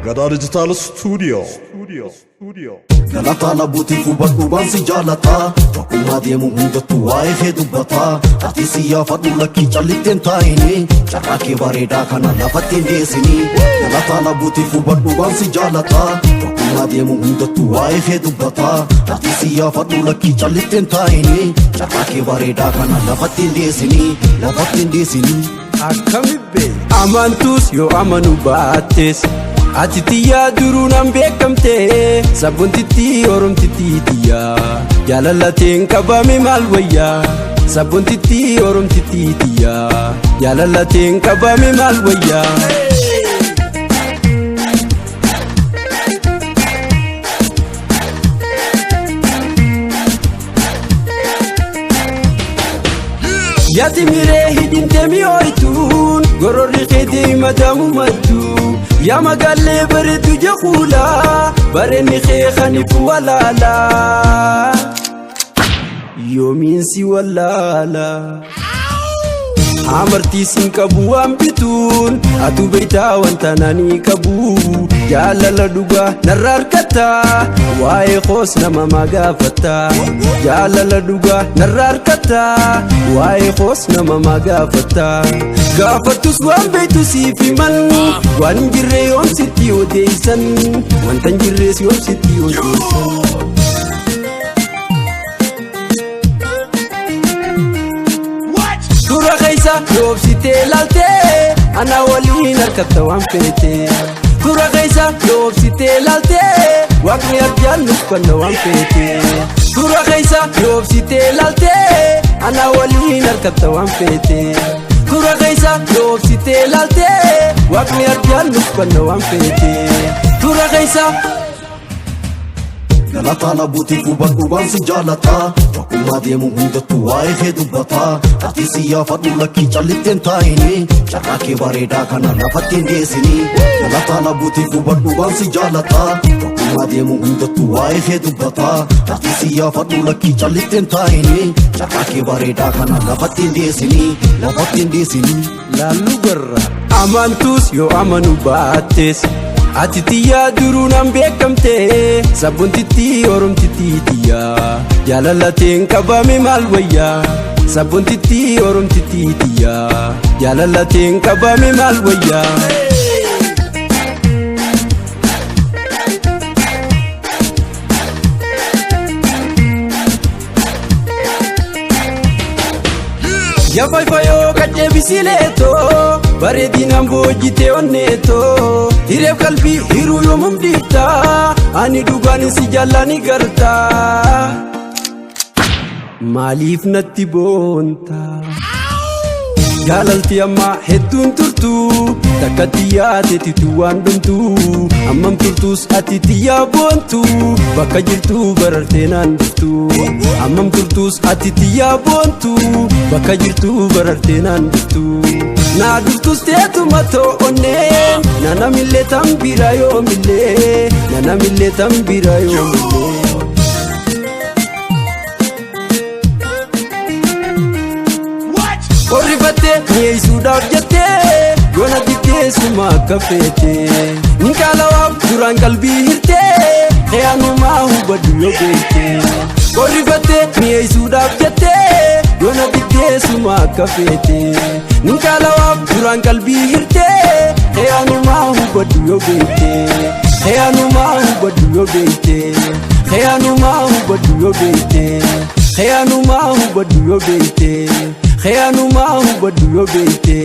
Gada Digital Studio. Galata labuti fubadhu bansi jalata Wakuma deemu hundatu waa'ee kee dubbata Ati siyaafadhu lakkii callitteen taa'ini Carraa kee bareedaa kana lafatti hin deessini Galata labuti fubadhu bansi jalata Wakuma deemu hundatu waa'ee kee dubbata Ati siyaafadhu lakkii callitteen taa'ini Carraa kee bareedaa kana lafatti hin deessini Lafatti hin deessini Akkamibbe amantus yoo amanu baattes Ati tiyyaa duruu nan beekamte Sabboontitti oromtitti tiyyaa Jaalalateen qabame maal wayyaa Sabboontitti oromtitti tiyyaa Jaalalateen qabame maal wayyaa Yati miree hidhinte mi'ooytuun Gororri keetii madamu maddu Yaa magaalee bareedu jechuudha Bareenni kee kanifu walaala Yoomiin si walaala Amartiisin qabu waan bituun Atu beektaa wanta nani qabu Jaalala dhugaa narra harkataa Waa'ee koos nama magaafata Jaalala dhugaa narra harkataa Waa'ee koos nama magaafata Gaafattus waan beektu siif himan Waan hin jirre yoom sitti odeessan Wanta hin jirres yoom sitti odeessan Tura keessa yoobsitee laaltee Ana waliin harkatta waan feete Tura keessa yoobsitee laaltee Waaqni arjaan nuffanna waan feete Tura keessa yoobsitee laaltee Ana waliin harkatta waan feete Tura keessa yoobsitee laaltee Waaqni arjaan nuffanna waan feete Tura keessa Galata labuti fubadhu bansi jalata Wakuma deemu hundatu waa'ee kee dubbata Ati siyaafadhu lakkii callitteen taa'ini Carraa kee bareedaa kana lafatti hin deessini Galata labuti fubadhu bansi jalata Wakuma deemu hundatu waa'ee kee dubbata Ati siyaafadhu lakkii callitteen taa'ini Carraa kee bareedaa kana lafatti hin deessini Lafatti hin deessini Laallu garra amantus yoo amanu baattes Ati tiyyaa duruu nan beekamte Sabboontitti oromtitti tiyyaa Jaalalateen qabame maal wayyaa Sabboontitti oromtitti tiyyaa Jaalalateen qabame maal wayyaa Yafaifayoo kadhee bisileetoo Bareedinaan boojjitee onneetoo Hireef qalbii hiruu yoomum dhiiftaa Ani dhugaan si jaallani gartaa Maaliif natti boontaa Jaalalti ammaa hedduun turtuu Takka tiyyaateetitu waan dhumtuu Ammam turtuus ati tiyyaa boontuu Bakka jirtuu barartee naan dhuftuu Ammam turtuus ati tiyyaa boontuu Bakka jirtuu barartee naan dhuftuu Naa dhuftus teetuma to'onnee Nanamillee tan bira yoomillee Nanamillee tan bira yoomillee Qorrifattee mi'eessuudhaaf jettee Yoona diddeessuma akka feete Nkaalawaaf duraan qalbii hirtee Xiyaanumaa hubadhu yoo beekte Qorrifattee mi'eessuudhaaf jettee Yoona diddeessuma akka feete Nkaalawaaf duraan qalbii hirtee Xiyaanumaa hubadhu yoo beekte Xiyaanumaa hubadhu yoo beekte Xiyaanumaa hubadhu yoo beekte Xiyaanumaa hubadhu yoo beekte Xiyaanumaa hubadhu yoo beekte